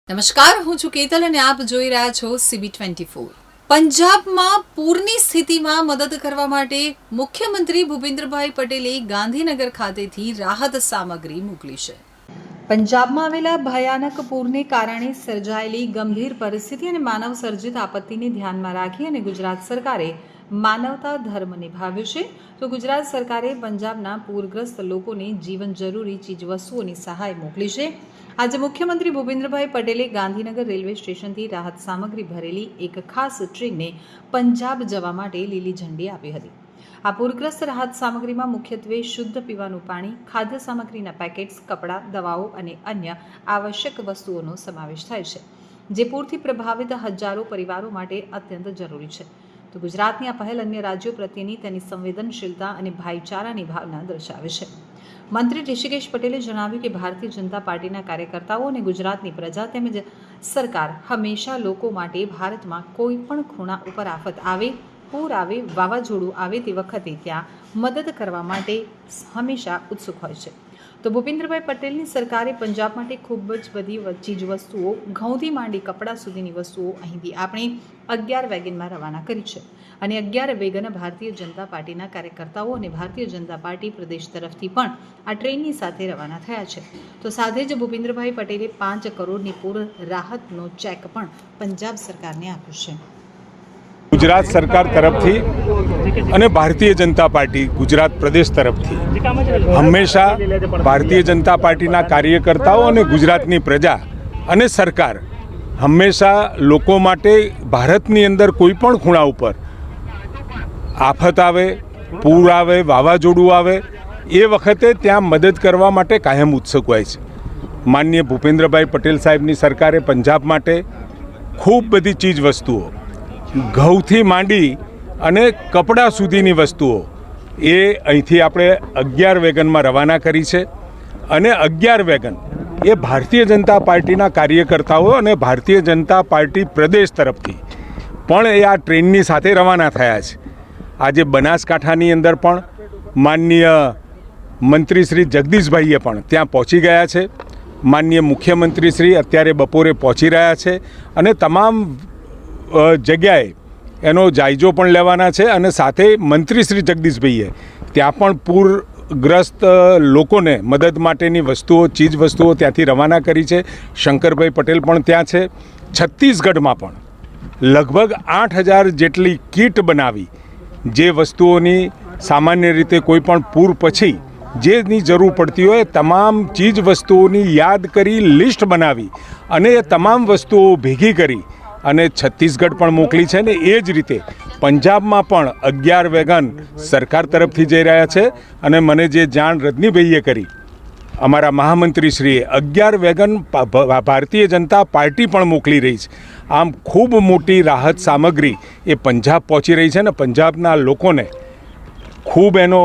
નમસ્કાર, હું છું કેતલ અને આપ જોઈ રહ્યા છો CB24। પંજાબમાં પૂરની સ્થિતિમાં મદદ કરવા માટે મુખ્યમંત્રી ભૂપેન્દ્રભાઈ પટેલે ગાંધીનગર ખાતેથી રાહત સામગ્રી મોકલી છે। પંજાબમાં આવેલા ભયાનક પૂરને કારણે સર્જાયેલી ગંભીર પરિસ્થિતિ અને માનવ સર્જિત આપત્તિને ધ્યાનમાં રાખી અને ગુજરાત સરકારે માનવતા ધર્મ નિભાવ્યો છે। તો ગુજરાત સરકારે પંજાબના પૂરગ્રસ્ત લોકોને જીવન જરૂરી ચીજવસ્તુઓની સહાય મોકલી છે। આજે મુખ્યમંત્રી ભૂપેન્દ્રભાઈ પટેલે ગાંધીનગર રેલવે સ્ટેશનથી રાહત સામગ્રી ભરેલી એક ખાસ ટ્રેનને પંજાબ જવા માટે લીલી ઝંડી આપી હતી। આ પૂરગ્રસ્ત રાહત સામગ્રીમાં મુખ્યત્વે શુદ્ધ પીવાનું પાણી, ખાદ્ય સામગ્રીના પેકેટ્સ, કપડાં, દવાઓ અને અન્ય આવશ્યક વસ્તુઓનો સમાવેશ થાય છે, જે પૂરથી પ્રભાવિત હજારો પરિવારો માટે અત્યંત જરૂરી છે। તો ગુજરાતની આ પહેલ અન્ય રાજ્યો પ્રત્યેની તેની સંવેદનશીલતા અને ભાઈચારાની ભાવના દર્શાવે છે। મંત્રી ઋષિકેશ પટેલે જણાવ્યું કે ભારતીય જનતા પાર્ટીના કાર્યકર્તાઓ અને ગુજરાતની પ્રજા તેમજ સરકાર હંમેશા લોકો માટે ભારતમાં કોઈ પણ ખૂણા ઉપર આફત આવે, પૂર આવે, વાવાઝોડું આવે તે વખતે ત્યાં મદદ કરવા માટે હંમેશા ઉત્સુક હોય છે। તો ભૂપેન્દ્રભાઈ પટેલની સરકારે પંજાબ માટે ખૂબ જ બધી ચીજવસ્તુઓ, ઘઉંથી માંડી કપડાં સુધીની વસ્તુઓ અહીંથી આપણે 11 વેગનમાં રવાના કરી છે અને 11 વેગન ભારતીય જનતા પાર્ટીના કાર્યકર્તાઓ અને ભારતીય જનતા પાર્ટી પ્રદેશ તરફથી પણ આ ટ્રેનની સાથે રવાના થયા છે। તો સાથે જ ભૂપેન્દ્રભાઈ પટેલે 5 કરોડની પૂર રાહતનો ચેક પણ પંજાબ સરકારને આપ્યો છે। ગુજરાત સરકાર તરફથી અને ભારતીય જનતા પાર્ટી ગુજરાત પ્રદેશ તરફથી હંમેશા ભારતીય જનતા પાર્ટીના કાર્યકર્તાઓ અને ગુજરાતની પ્રજા અને સરકાર હંમેશા લોકો માટે ભારતની અંદર કોઈ પણ ખૂણા ઉપર આફત આવે, પૂર આવે, વાવાઝોડું આવે એ વખતે ત્યાં મદદ કરવા માટે કાયમ ઉત્સુક હોય છે। માનનીય ભૂપેન્દ્રભાઈ પટેલ સાહેબની સરકારે પંજાબ માટે ખૂબ બધી ચીજ વસ્તુઓ, ઘઉંથી માંડી અને કપડાં સુધીની વસ્તુઓ એ અહીંથી આપણે 11 વેગનમાં રવાના કરી છે અને 11 વેગન એ ભારતીય જનતા પાર્ટીના કાર્યકર્તાઓ અને ભારતીય જનતા પાર્ટી પ્રદેશ તરફથી પણ એ આ ટ્રેનની સાથે રવાના થયા છે। આજે બનાસકાંઠાની અંદર પણ માનનીય મંત્રી શ્રી જગદીશભાઈએ પણ ત્યાં પહોંચી ગયા છે। માનનીય મુખ્યમંત્રી શ્રી અત્યારે બપોરે પહોંચી રહ્યા છે અને તમામ જગ્યાએ એનો જાયજો પણ લેવાના છે અને સાથે મંત્રી શ્રી જગદીશભાઈએ ત્યાં પણ પૂરગ્રસ્ત લોકોને મદદ માટેની વસ્તુઓ, ચીજ વસ્તુઓ ત્યાંથી રવાના કરી છે। શંકરભાઈ પટેલ પણ ત્યાં છે। છત્તીસગઢમાં પણ લગભગ 8000 જેટલી કીટ બનાવી, જે વસ્તુઓની સામાન્ય રીતે કોઈ પણ પૂર પછી જેની જરૂર પડતી હોય તમામ ચીજ વસ્તુઓની યાદ કરી લિસ્ટ બનાવી અને એ તમામ વસ્તુઓ ભેગી કરી અને છત્તીસગઢ પણ મોકલી છે ને એ જ રીતે પંજાબમાં પણ 11 વેગન સરકાર તરફથી જઈ રહ્યા છે અને મને જે જાણ રજનીભાઈએ કરી, અમારા મહામંત્રીશ્રીએ 11 વેગન ભારતીય જનતા પાર્ટી પણ મોકલી રહી છે। આમ ખૂબ મોટી રાહત સામગ્રી એ પંજાબ પહોંચી રહી છે ને પંજાબના લોકોને ખૂબ એનો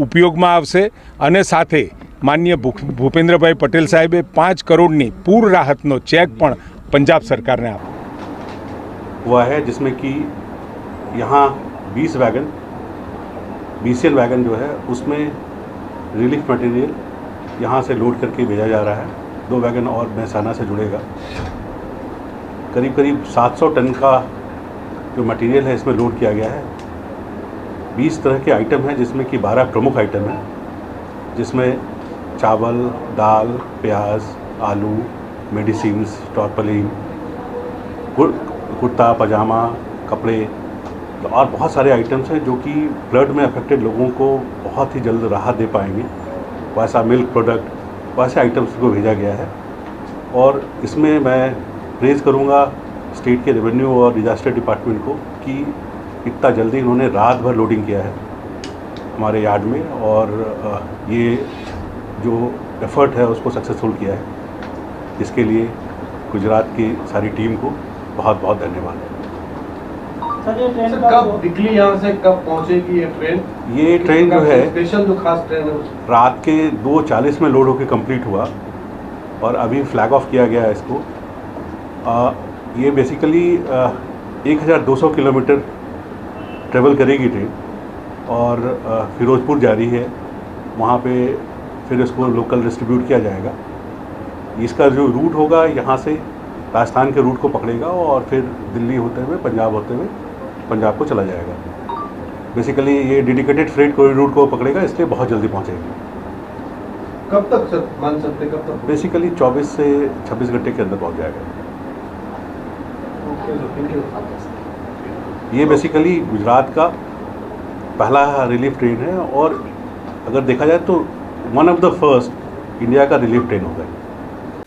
ઉપયોગમાં આવશે અને સાથે માનનીય ભૂપેન્દ્રભાઈ પટેલ સાહેબે 5 કરોડની પૂર રાહતનો ચેક પણ पंजाब सरकार ने हुआ है, जिसमें कि यहाँ 20 वैगन BCL वैगन जो है उसमें रिलीफ मटेरियल यहाँ से लोड करके भेजा जा रहा है। 2 वैगन और महसाना से जुड़ेगा। करीब करीब 700 टन का जो मटेरियल है इसमें लोड किया गया है। 20 तरह के आइटम हैं, जिसमें कि 12 प्रमुख आइटम हैं, जिसमें चावल, दाल, प्याज, आलू, मेडिसिन्स, टॉर्पलिन, कुर्ता पजामा, कपड़े और बहुत सारे आइटम्स हैं जो कि फ्लड में अफेक्टेड लोगों को बहुत ही जल्द राहत दे पाएंगे। वैसा मिल्क प्रोडक्ट, वैसे आइटम्स को भेजा गया है। और इसमें मैं प्रेज़ करूँगा स्टेट के रेवेन्यू और डिजास्टर डिपार्टमेंट को कि इतना जल्दी इन्होंने रात भर लोडिंग किया है हमारे यार्ड में और ये जो एफर्ट है उसको सक्सेसफुल किया है। इसके लिए गुजरात की सारी टीम को बहुत बहुत धन्यवाद। सर, ये ट्रेन कब निकली यहाँ से, कब पहुँचेगी ये ट्रेन? ये ट्रेन जो है स्पेशल जो खास ट्रेन है रात के 2:40 में लोड होकर कंप्लीट हुआ और अभी फ्लैग ऑफ किया गया है इसको। ये बेसिकली 1200 किलोमीटर ट्रेवल करेगी ट्रेन और फिरोजपुर जा रही है, वहाँ पे फिर इसको लोकल डिस्ट्रीब्यूट किया जाएगा। इसका जो रूट होगा यहाँ से राजस्थान के रूट को पकड़ेगा और फिर दिल्ली होते हुए पंजाब को चला जाएगा। बेसिकली ये डेडिकेटेड फ्रेट रूट को पकड़ेगा, इसलिए बहुत जल्दी पहुंचेगी। कब तक सर मान सकते हैं, कब तक? बेसिकली 24 से 26 घंटे के अंदर पहुंच जाएगा। Okay sir, thank you. ये बेसिकली गुजरात का पहला रिलीफ ट्रेन है और अगर देखा जाए तो one of the first India का रिलीफ ट्रेन होगा।